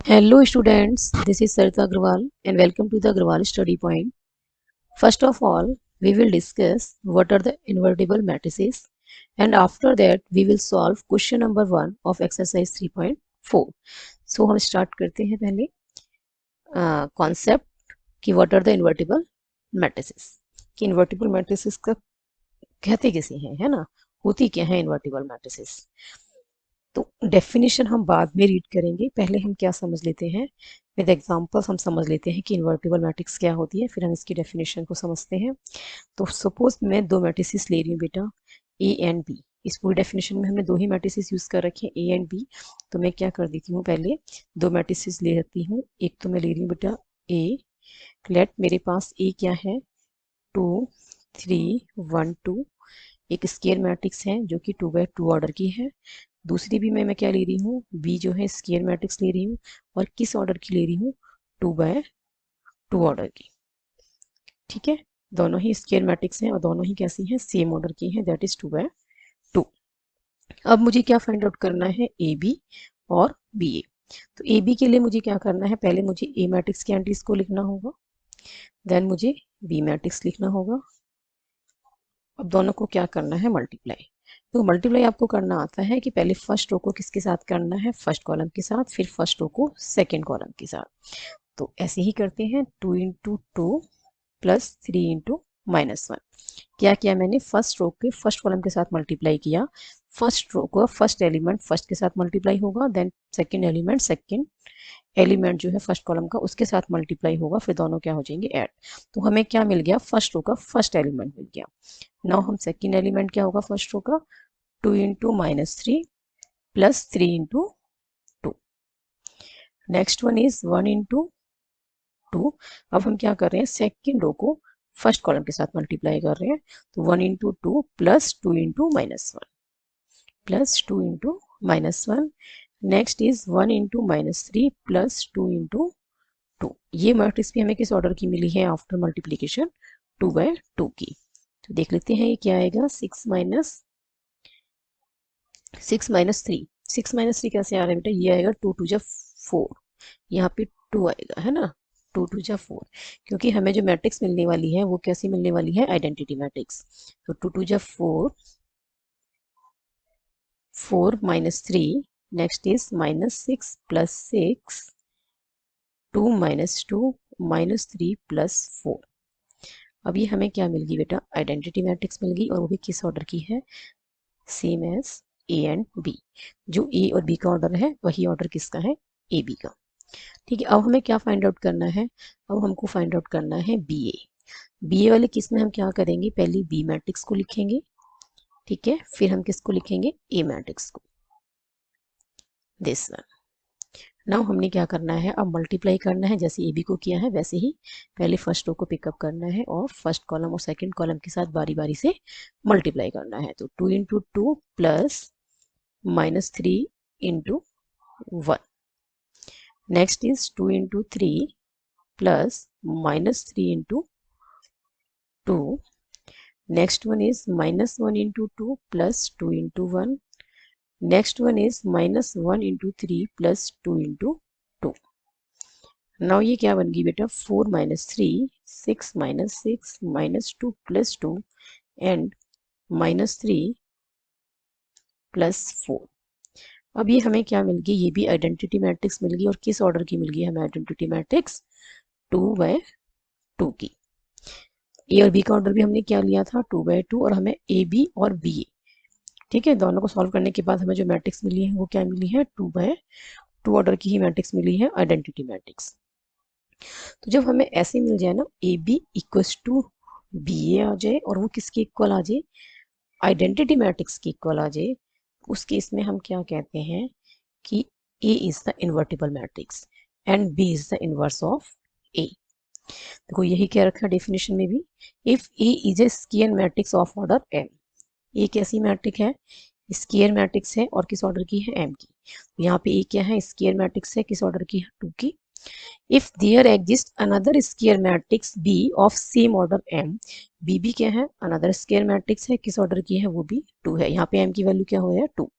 Hello students, this is Sarita Agrawal and welcome to the Agrawal Study Point. First of all, we will discuss what are the invertible matrices and after that we will solve question number 1 of exercise 3.4. So हम start करते हैं पहले concept कि what are the invertible matrices. कि invertible matrices का कहते किसे हैं, है ना, होती क्या है invertible matrices. तो डेफिनेशन हम बाद में रीड करेंगे, पहले हम क्या समझ लेते हैं विद एग्जांपल्स हम समझ लेते हैं कि इन्वर्टिबल मैट्रिक्स क्या होती है, फिर हम इसकी डेफिनेशन को समझते हैं। तो सपोज मैं दो मैट्रिसेस ले रही हूँ बेटा, ए एंड बी। इस पूरी डेफिनेशन में हमने दो ही मैट्रिसेस यूज कर रखे हैं, ए एंड बी। तो मैं क्या कर देती हूँ, पहले दो मैट्रिसेस ले लेती हूँ। एक तो मैं ले रही हूँ बेटा ए, लेट मेरे पास ए क्या है 2 3 1 2, एक स्केयर मैट्रिक्स है जो कि 2x2 ऑर्डर की है। दूसरी भी मैं क्या ले रही हूँ, बी जो है स्केयर मैट्रिक्स ले रही हूँ और किस ऑर्डर की ले रही हूँ, 2x2 ऑर्डर की। ठीक है, दोनों ही स्केयर मैट्रिक्स हैं और दोनों ही कैसी हैं, सेम ऑर्डर की हैं, दैट इज 2x2। अब मुझे क्या फाइंड आउट करना है, ए बी और बी ए। तो ए बी के लिए मुझे क्या करना है, पहले मुझे ए मैट्रिक्स की एंट्रीज को लिखना होगा, देन मुझे बी मैट्रिक्स लिखना होगा। अब दोनों को क्या करना है, मल्टीप्लाई। तो मल्टीप्लाई आपको करना आता है कि पहले फर्स्ट रो को किसके साथ करना है, फर्स्ट कॉलम के साथ, फिर फर्स्ट रो को सेकेंड कॉलम के साथ। तो ऐसे ही करते हैं, 2 इंटू 2 प्लस 3 इंटू -1। क्या किया मैंने, फर्स्ट रो के फर्स्ट कॉलम के साथ मल्टीप्लाई किया। फर्स्ट रो को फर्स्ट एलिमेंट फर्स्ट के साथ मल्टीप्लाई होगा, then second element second element जो है फर्स्ट कॉलम का उसके साथ मल्टीप्लाई होगा, फिर दोनों क्या हो जाएंगे, ऐड। तो हमें क्या मिल गया, फर्स्ट रो का फर्स्ट एलिमेंट मिल गया। नाउ हम सेकेंड एलिमेंट क्या होगा फर्स्ट रो का, 2 into -3 plus 3 into 2। Next one is 1 into 2। अब हम क्या कर रहे हैं, सेकेंड रो को फर्स्ट कॉलम के साथ मल्टीप्लाई कर रहे हैं। तो 1 into 2 plus 2 into -1 plus 2 into -1। Next is 1 into -3 plus 2 into 2। ये मैट्रिक्स भी हमें किस ऑर्डर की मिली है, आफ्टर मल्टीप्लीकेशन 2/2 की। तो देख लेते हैं ये क्या आएगा, 6 माइनस 3। 6 - 3 कैसे आ रहा है बेटा, ये आएगा 2 2 जा 4, यहाँ पे 2 आएगा, है ना, 2 2 जा 4। क्योंकि हमें जो मैट्रिक्स मिलने वाली है वो कैसी मिलने वाली है, आइडेंटिटी मैट्रिक्स। तो 2 2 जा 4, 4 - 3, नेक्स्ट इज -6 प्लस 6, 2 - 2 -3 प्लस 4। अब ये हमें क्या मिल गई बेटा, आइडेंटिटी मैट्रिक्स मिल गई, और वो भी किस ऑर्डर की है, same as A and B. जो ए और बी का ऑर्डर है वही ऑर्डर किसका है, ए बी का। ठीक है, अब हमें क्या फाइंड आउट करना है, अब हमको फाइंड आउट करना है बी ए। बी ए वाले किस में हम क्या करेंगे, पहले बी मैट्रिक्स को लिखेंगे, ठीक है, फिर हम किसको लिखेंगे, ए मैट्रिक्स को, दिस वन। नाउ हमने क्या करना है, अब मल्टीप्लाई करना है, जैसे ए बी को किया है वैसे ही पहले फर्स्ट रो को पिकअप करना है और फर्स्ट कॉलम और सेकंड कॉलम के साथ बारी बारी से मल्टीप्लाई करना है। तो 2 into 2 plus -3 into 1। Next is 2 into 3 plus -3 into 2। Next one is -1 into 2 plus 2 into 1। Next one is -1 into 3 plus 2 into 2। Now ये क्या बन गई बेटा, 4 - 3, 6 - 6 -2 प्लस 2 एंड -3 प्लस 4। अब ये हमें क्या मिल गई, ये भी आइडेंटिटी मैट्रिक्स मिल गई, और किस ऑर्डर की मिल गई हमें आइडेंटिटी मैट्रिक्स, 2/2 की। ए और बी का ऑर्डर भी हमने क्या लिया था, 2/2, और हमें ए बी और बी ए, ठीक है, दोनों को सॉल्व करने के बाद हमें जो मैट्रिक्स मिली है वो क्या मिली है, 2/2 ऑर्डर की ही मैट्रिक्स मिली है, आइडेंटिटी मैट्रिक्स। तो जब हमें ऐसे मिल जाए ना, A B equals to B A आ जाए और वो किसके इक्वल आ जाए, आइडेंटिटी मैट्रिक्स के इक्वल आ जाए, उस केस में हम क्या कहते हैं कि A is the invertible matrix and B is the inverse of A. देखो यही क्या रखा डेफिनेशन में भी, if A is a square matrix of order M. A कैसी मैट्रिक्स है, स्क्वायर मैट्रिक्स है और किस ऑर्डर की है, एम की। तो यहाँ पे ए क्या है, स्क्वायर मैट्रिक्स है, किस ऑर्डर की है, 2 की। If there exist another square matrix B of same order M, B भी क्या है, अनदर स्क्वायर मैट्रिक्स है, किस ऑर्डर की है, वो भी 2 है। यहाँ पे एम की वैल्यू क्या हो है, 2,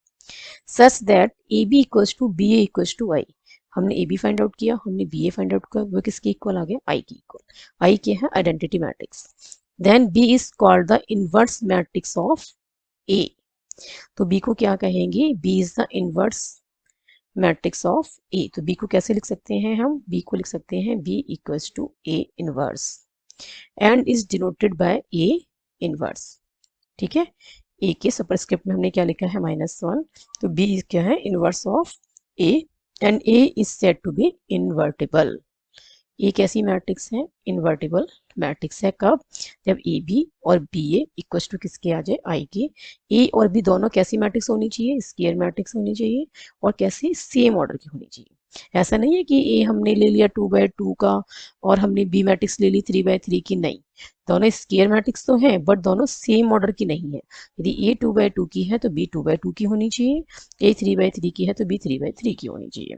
such that A B equals to B A equals to I. हमने ए बी फाइंड आउट किया, हमने बी ए फाइंड आउट किया, वो किसके इक्वल आ गया, आई के इक्वल। आई क्या है, identity matrix. Then B is called the inverse matrix of A. तो बी को क्या कहेंगे, B is the inverse matrix of A. तो बी को कैसे लिख सकते हैं हम, बी को लिख सकते हैं B equals to A inverse and is denoted by A inverse. ठीक है, ए के सुपरस्क्रिप्ट में हमने क्या लिखा है, -1। तो बी क्या है, inverse of A and A is said to be invertible. ये कैसी मैट्रिक्स है, इन्वर्टिबल मैट्रिक्स है। कब, जब ए बी और बी ए इक्वल टू किसके आ जाए, आई के। ए और बी दोनों कैसी मैट्रिक्स होनी चाहिए, स्क्वायर मैट्रिक्स होनी चाहिए, और कैसी, सेम ऑर्डर की होनी चाहिए। ऐसा नहीं है कि ए हमने ले लिया 2/2 का और हमने बी मैट्रिक्स ले ली 3/3 की, नहीं। दोनों स्क्वायर मैट्रिक्स तो हैं बट दोनों सेम ऑर्डर की नहीं है। यदि ए 2/2 की है तो बी 2/2 की होनी चाहिए, ए 3/3 की है तो बी 3/3 की होनी चाहिए।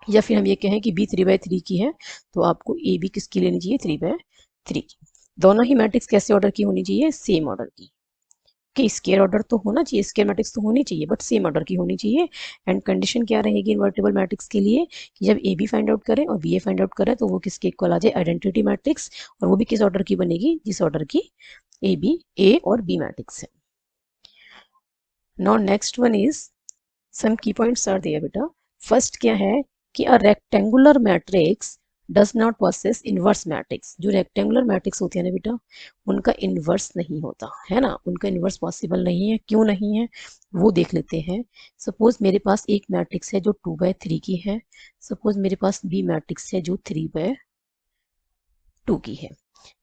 या फिर हम ये कहें कि बी 3/3 की है तो आपको ए बी किसकी लेनी चाहिए, 3/3 की। दोनों ही मैट्रिक्स कैसे ऑर्डर की होनी चाहिए, सेम ऑर्डर की। कि स्क्वायर ऑर्डर तो होना चाहिए, स्क्वायर मैट्रिक्स तो होनी चाहिए बट सेम ऑर्डर की होनी चाहिए। एंड कंडीशन क्या रहेगी इन्वर्टिबल मैट्रिक्स के लिए, कि जब ए बी फाइंड आउट करें और बी ए फाइंड आउट करें तो वो किसके इक्वल आ जाए, आइडेंटिटी मैट्रिक्स। और वो भी किस ऑर्डर की बनेगी, जिस ऑर्डर की ए बी, ए और बी मैट्रिक्स है। Now next one is, some key points are there बेटा। फर्स्ट क्या है कि a rectangular matrix does not possess inverse matrix. जो रेक्टेंगुलर मैट्रिक्स होती है ना बेटा, उनका इनवर्स नहीं होता है ना, उनका इनवर्स पॉसिबल नहीं है। क्यों नहीं है वो देख लेते हैं। सपोज मेरे पास एक मैट्रिक्स है जो 2/3 की है, सपोज मेरे पास बी मैट्रिक्स है जो 3/2 की है।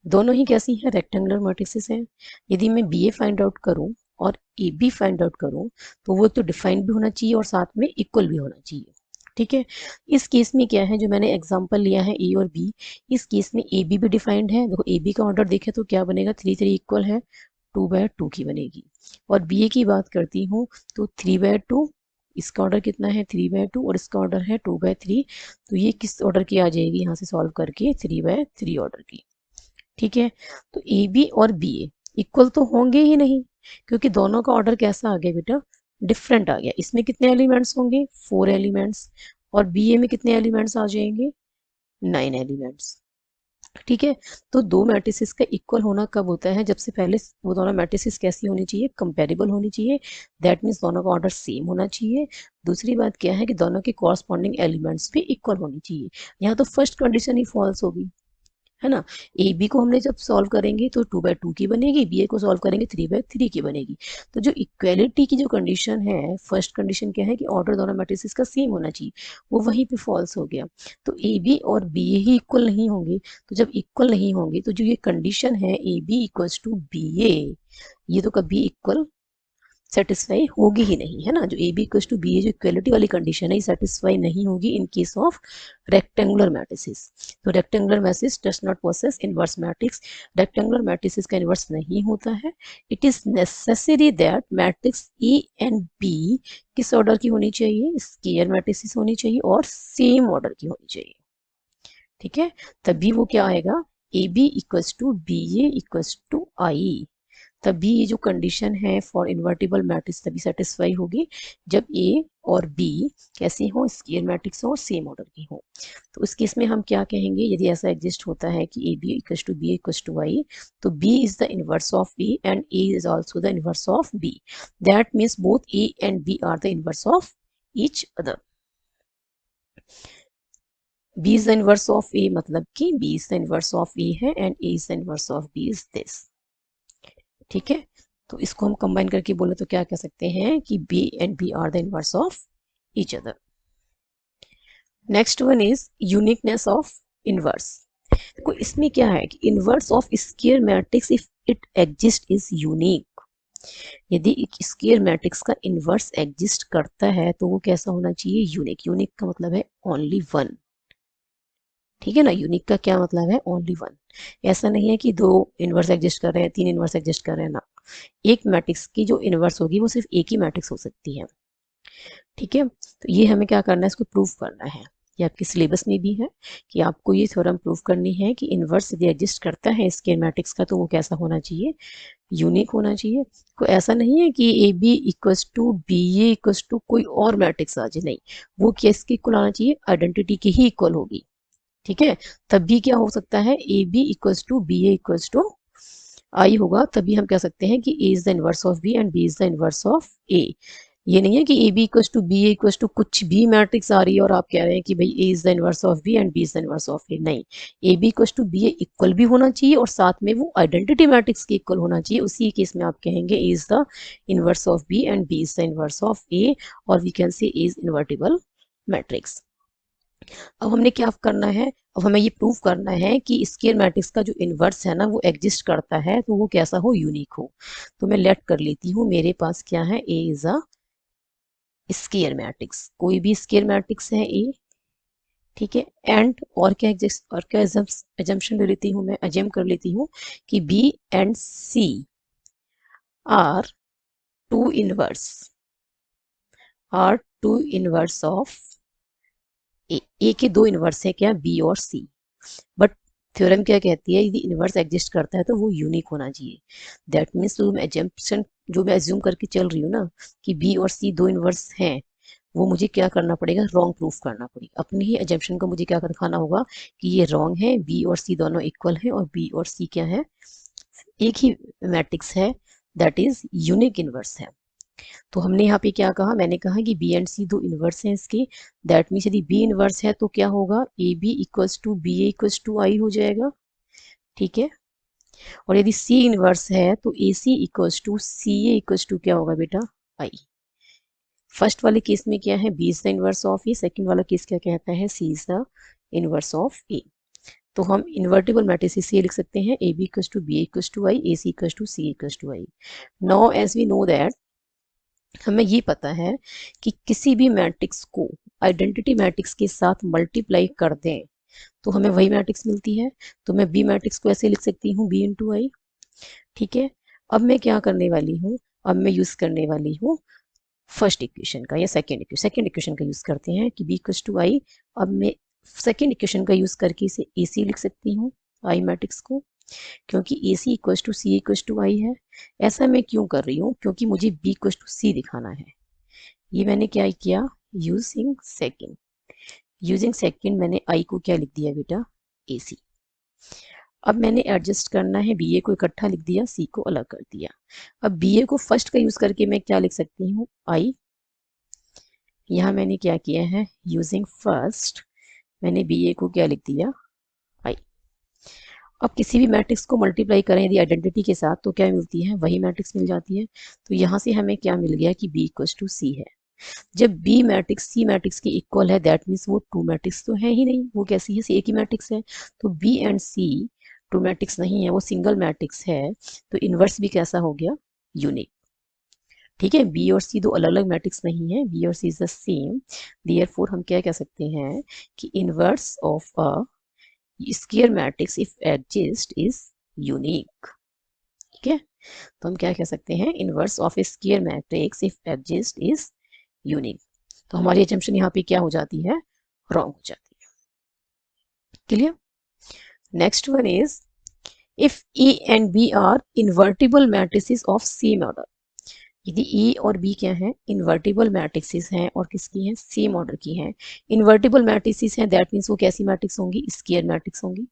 दोनों ही कैसी हैं, रेक्टेंगुलर मैट्रिक्सेस हैं। यदि मैं बी ए फाइंड आउट करूं और ए बी फाइंड आउट करूं तो वो एक तो डिफाइंड भी होना चाहिए और साथ में इक्वल भी होना चाहिए। ठीक है, इस केस में क्या है, जो मैंने एग्जांपल लिया है ए और बी, इस केस में ए बी भी डिफाइंड है। देखो ए बी का ऑर्डर देखें तो क्या बनेगा, 3/3 इक्वल है 2/2 की बनेगी। और बी ए की बात करती हूँ तो 3/2, इसका ऑर्डर कितना है 3/2 और इसका ऑर्डर है 2/3। तो ये किस ऑर्डर की आ जाएगी, यहाँ से सॉल्व करके 3/3 ऑर्डर की। ठीक है, तो ए बी और बी ए इक्वल तो होंगे ही नहीं, क्योंकि दोनों का ऑर्डर कैसा आ गया बेटा, डिफरेंट आ गया। इसमें कितने एलिमेंट्स होंगे, 4 एलिमेंट्स, और बी ए में कितने एलिमेंट्स आ जाएंगे, 9 एलिमेंट्स। ठीक है, तो दो मैट्रिसेस का इक्वल होना कब होता है, जब से पहले वो दोनों मैट्रिसेस कैसी होनी चाहिए, कंपेरेबल होनी चाहिए। दैट मीन्स दोनों का ऑर्डर सेम होना चाहिए। दूसरी बात क्या है कि दोनों के कॉरस्पॉन्डिंग एलिमेंट्स भी इक्वल होनी चाहिए। यहाँ तो फर्स्ट कंडीशन ही फॉल्स होगी, है ना। ए बी को हमने जब सॉल्व करेंगे तो 2/2 की बनेगी, बी ए को सॉल्व करेंगे 3/3 की बनेगी। तो जो इक्वेलिटी की जो कंडीशन है, फर्स्ट कंडीशन क्या है कि ऑर्डर दोनों मैट्रिसेस का सेम होना चाहिए, वो वहीं पे फॉल्स हो गया। तो ए बी और बी ए ही इक्वल नहीं होंगे। तो जब इक्वल नहीं होंगे तो जो ये कंडीशन है A B equals to B A, ये तो कभी इक्वल सेटिस्फाई होगी ही नहीं, है ना। जो A B equals to B A जो इक्वलिटी वाली कंडीशन है, ये सेटिस्फाई नहीं होगी in case of rectangular matrices. तो rectangular matrix does not possess inverse matrix. Rectangular matrices का इनवर्स नहीं होता है। It is necessary that matrix A and B किस ऑर्डर की होनी चाहिए, स्क्वायर मैट्रिसेस होनी चाहिए और सेम ऑर्डर की होनी चाहिए। ठीक है, तभी वो क्या आएगा, A B equals to B A equals to I. तभी ये जो कंडीशन है फॉर इन्वर्टिबल मैट्रिक्स तभी सेटिस्फाई होगी जब ए और बी कैसी हो, स्क्वायर मैट्रिक्स हो और सेम ऑर्डर की हो। तो उस केस में हम क्या कहेंगे, यदि ऐसा एग्जिस्ट होता है कि A B equals to B equals to I, तो B is the inverse of A and A is also the inverse of B. That means both A and B are the inverse of each other. B is the inverse of A मतलब कि B is the inverse of A है and A is the inverse of B is this. ठीक है, तो इसको हम combine करके बोले तो क्या कह सकते हैं कि B and B are the inverse of each other. Next one is uniqueness of inverse. देखो इसमें क्या है कि inverse of square matrix if it exist is unique. यदि एक स्क्वायर मैट्रिक्स का इनवर्स एग्जिस्ट करता है तो वो कैसा होना चाहिए, यूनिक। यूनिक का मतलब है ओनली वन। ठीक है ना, यूनिक का क्या मतलब है, ओनली वन। ऐसा नहीं है कि दो इनवर्स एग्जिस्ट कर रहे हैं, तीन इनवर्स एग्जिस्ट कर रहे हैं ना। एक मैट्रिक्स की जो इनवर्स होगी वो सिर्फ एक ही मैट्रिक्स हो सकती है। ठीक है, तो ये हमें क्या करना है, इसको प्रूव करना है। ये आपके सिलेबस में भी है कि आपको ये थ्योरम प्रूव करनी है कि इन्वर्स यदि एग्जिस्ट करता है स्केयर मैट्रिक्स का तो वो कैसा होना चाहिए, यूनिक होना चाहिए। कोई ऐसा नहीं है कि A B equals to B A equals to कोई और मैट्रिक्स आ जाए, नहीं, वो किसके इक्वल आना चाहिए, आइडेंटिटी की ही इक्वल होगी। ठीक है, तब भी क्या हो सकता है, A B equals to B A equals to I होगा, तभी हम कह सकते हैं कि A is the inverse of B and B is the inverse of A. ये नहीं है कि A B equals to B A equals to कुछ भी मैट्रिक्स आ रही है और आप कह रहे हैं कि भाई A is the inverse of B and B is the inverse of A, नहीं, A B equals to B A equal भी होना चाहिए और साथ में वो आइडेंटिटी मैट्रिक्स के इक्वल होना चाहिए। उसी केस में आप कहेंगे A is the inverse of B and B is the inverse of A, और we can say A is invertible matrix. अब हमने क्या करना है, अब हमें ये प्रूव करना है कि स्केयर मैट्रिक्स का जो इन्वर्स है ना वो एग्जिस्ट करता है, तो वो कैसा हो, यूनिक हो। तो मैं लेट कर लेती हूँ, मेरे पास क्या है, ए इज अ स्केयर मैट्रिक्स, कोई भी स्केयर मैट्रिक्स है ए, ठीक है। एंड और क्या और क्या एजम्पशन ले लेती हूँ, मैं अजेम कर लेती हूँ कि B and C are two inverse of A के दो इनवर्स है क्या, बी और सी। बट थ्योरम क्या कहती है, यदि इनवर्स एग्जिस्ट करता है तो वो यूनिक होना चाहिए। दैट मीन्स जो मैं एज्यूम करके चल रही हूँ ना कि बी और सी दो इनवर्स हैं, वो मुझे क्या करना पड़ेगा, रॉन्ग प्रूफ करना पड़ेगा। अपनी ही एजम्पशन को मुझे क्या दिखाना होगा कि ये रॉन्ग है, बी और सी दोनों इक्वल है और बी और सी क्या है, एक ही मैट्रिक्स है, दैट इज यूनिक इनवर्स है। तो हमने यहाँ पे क्या कहा, मैंने कहा कि बी एंड सी दो इनवर्स हैं इसके, दैट मीन्स यदि बी इनवर्स है तो क्या होगा, A B equals to B A equals to I हो जाएगा, ठीक है। और यदि सी इनवर्स है तो A C equals to C A equals to क्या होगा बेटा, आई। फर्स्ट वाले केस में क्या है, B is the inverse of A, second वाला केस क्या कहता है, C is the inverse of A. तो हम इन्वर्टिबल मैट्रिसेस ये लिख सकते हैं, A B equals to B A equals to I, A C equals to C equals to I. Now as we know that, हमें ये पता है कि किसी भी मैट्रिक्स को आइडेंटिटी मैट्रिक्स के साथ मल्टीप्लाई कर दें तो हमें वही मैट्रिक्स मिलती है। तो मैं बी मैट्रिक्स को ऐसे लिख सकती हूँ, बी इंटू आई, ठीक है। अब मैं क्या करने वाली हूँ, अब मैं यूज करने वाली हूँ फर्स्ट इक्वेशन का या सेकेंड इक्वेशन का यूज करते हैं कि बी इक्वल्स टू आई। अब मैं सेकेंड इक्वेशन का यूज करके इसे ए सी लिख सकती हूँ, आई मैट्रिक्स को, क्योंकि A C equals to C equals to I है। ऐसा मैं क्यों कर रही हूँ, क्योंकि मुझे बी इक्वल्स टू सी दिखाना है। ये मैंने क्या किया, यूजिंग सेकेंड मैंने आई को क्या लिख दिया बेटा, ए सी। अब मैंने एडजस्ट करना है, बी ए को इकट्ठा लिख दिया, सी को अलग कर दिया। अब बी ए को फर्स्ट का यूज करके मैं क्या लिख सकती हूँ, आई। यहाँ मैंने क्या किया है, यूजिंग फर्स्ट मैंने बी ए को क्या लिख दिया, आई। अब किसी भी मैट्रिक्स को मल्टीप्लाई करें यदि आइडेंटिटी के साथ तो क्या मिलती है, वही मैट्रिक्स मिल जाती है। तो यहाँ से हमें क्या मिल गया कि बी इक्वल्स टू सी है। जब बी मैट्रिक्स सी मैट्रिक्स के इक्वल है, दैट मीन्स वो टू मैट्रिक्स तो है ही नहीं, वो कैसी है, एक ही मैट्रिक्स है। तो B and C two matrix नहीं है, वो सिंगल मैट्रिक्स है। तो इनवर्स भी कैसा हो गया, यूनिक। ठीक है, बी और सी दो अलग अलग मैट्रिक्स नहीं है, बी और सी इज द सेम। देयरफॉर हम क्या कह सकते हैं कि inverse of a square matrix if exist is unique. ठीक है, तो हम क्या कह सकते हैं, inverse of A square matrix if exist is unique. तो हमारी एजम्पशन यहाँ पे क्या हो जाती है, रॉन्ग हो जाती है। Clear. Next one is if A and B are invertible matrices of same order. यदि ए और बी क्या है, इन्वर्टिबल मैट्रिसेस हैं और किसकी हैं, सेम ऑर्डर की हैं। इन्वर्टिबल मैट्रिसेस हैं, दैट मीन्स वो कैसी मैट्रिक्स होंगी, स्क्वायर मैट्रिक्स होंगी।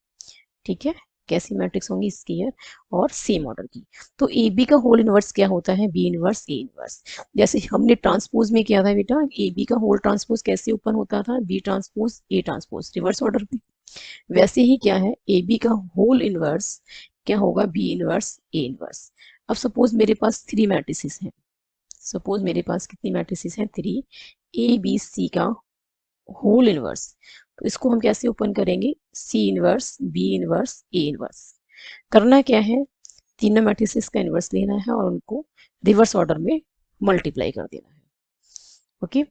ठीक है, कैसी मैट्रिक्स होंगी, स्क्वायर और सेम ऑर्डर की। तो ए बी का होल इनवर्स क्या होता है, बी इनवर्स ए इनवर्स। जैसे हमने ट्रांसपोज में किया था बेटा, ए बी का होल ट्रांसपोज कैसे ओपन होता था, B transpose A transpose, reverse order में। वैसे ही क्या है, ए बी का होल इनवर्स क्या होगा, बी इनवर्स ए इनवर्स। अब सपोज मेरे पास थ्री मैट्रिसेस हैं, सपोज मेरे पास कितनी मैट्रिसेस हैं, थ्री। ए बी सी का होल इनवर्स, तो इसको हम कैसे ओपन करेंगे, C inverse B inverse A inverse. करना क्या है, तीनों मैट्रिसेस का इनवर्स लेना है और उनको रिवर्स ऑर्डर में मल्टीप्लाई कर देना है। ओके,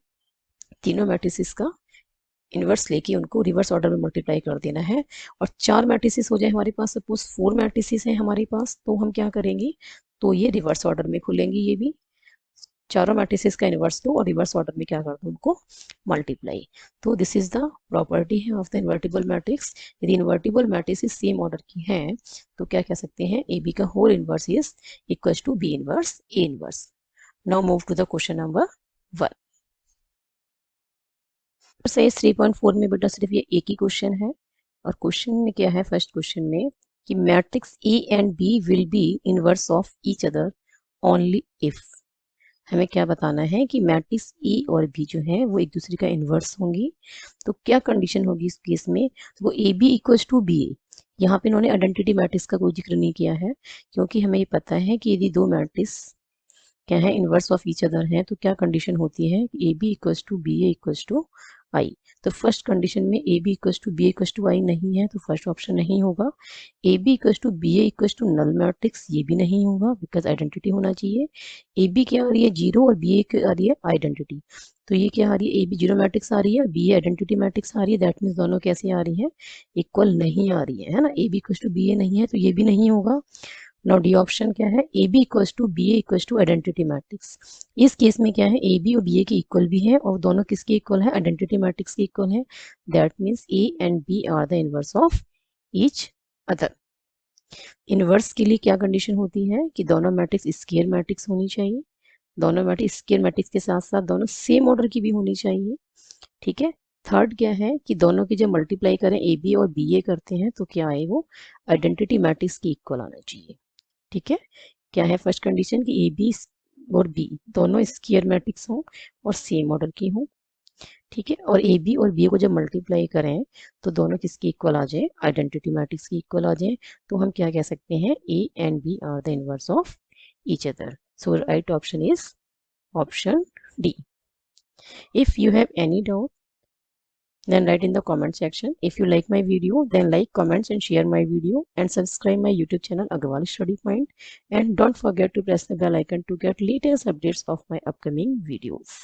तीनों मैट्रिसेस का इनवर्स लेके उनको रिवर्स ऑर्डर में मल्टीप्लाई कर देना है। और चार मैट्रिसेस हो जाए हमारे पास, सपोज फोर मैट्रिसेस हैं हमारे पास, तो हम क्या करेंगे, तो ये रिवर्स ऑर्डर में खुलेंगे ये भी। चारों मैट्रिसेस का इन्वर्स लो और रिवर्स ऑर्डर में क्या कर दो, उनको मल्टीप्लाई। तो दिस इज द प्रॉपर्टी है ऑफ द इन्वर्टिबल मैट्रिक्स। यदि इन्वर्टिबल मैट्रिसेस सेम ऑर्डर की हैं तो क्या कह सकते हैं, ए बी का whole inverse is equal to B inverse A inverse. Now move to the question number 1। से 3.4 में बेटा सिर्फ ये एक ही क्वेश्चन है, और क्वेश्चन में क्या है, फर्स्ट क्वेश्चन में कि matrix A and B will be inverse of each other only if. हमें क्या बताना है कि मैट्रिक्स ए और बी जो है वो एक दूसरे का इन्वर्स होंगी। तो क्या कंडीशन होगी इस केस में, तो वो A B equals to B A. यहाँ पे इन्होंने आइडेंटिटी मैट्रिक्स का कोई जिक्र नहीं किया है, क्योंकि हमें ये पता है कि यदि दो मैट्रिक्स क्या है, इनवर्स ऑफ ईच अदर है, तो क्या कंडीशन होती है, A B equals to B A equals to I. तो फर्स्ट कंडीशन में A B equals to B equals to I नहीं है, तो फर्स्ट ऑप्शन नहीं होगा। A B equals to B A equals to null matrix, ये भी नहीं होगा, बिकॉज आइडेंटिटी होना चाहिए। ए बी क्या आ रही है, जीरो, और बी ए क्या आ रही है, आइडेंटिटी। तो ये क्या आ रही है, ए बी जीरो मैट्रिक्स आ रही है, बी ए आइडेंटिटी मैट्रिक्स आ रही है। दैट मीन्स दोनों कैसे आ रही है, इक्वल नहीं आ रही है ना। A B equals to B A नहीं है, तो ये भी नहीं होगा। नाउ डी ऑप्शन क्या है, A B equals to B A equals to identity matrix. इस केस में क्या है, ए बी और बी ए के इक्वल भी है, और दोनों किसके इक्वल है, आइडेंटिटी मैट्रिक्स के इक्वल है। That means A and B are the inverse of each other. Inverse के लिए क्या कंडीशन होती है कि दोनों मैट्रिक्स स्क्वायर मैट्रिक्स होनी चाहिए, दोनों मैट्रिक्स स्क्वायर मैट्रिक्स के साथ साथ दोनों सेम ऑर्डर की भी होनी चाहिए। ठीक है। थर्ड क्या है कि दोनों की जब मल्टीप्लाई करें ए बी और बी ए करते हैं तो क्या आए, वो आइडेंटिटी मैट्रिक्स के इक्वल आना चाहिए। ठीक है। क्या है फर्स्ट कंडीशन कि ए बी और बी दोनों स्क्वायर मैट्रिक्स हों और सेम ऑर्डर की हों। ठीक है। और ए बी और बी को जब मल्टीप्लाई करें तो दोनों किसकी इक्वल आ जाए, आइडेंटिटी मैट्रिक्स की इक्वल आ जाए। तो हम क्या कह सकते हैं, A and B are the inverse of each other. So right option is option D. If you have any doubt then write in the comment section. If you like my video, then like, comments and share my video, and subscribe my YouTube channel Agarwal Study Point, and don't forget to press the bell icon to get latest updates of my upcoming videos.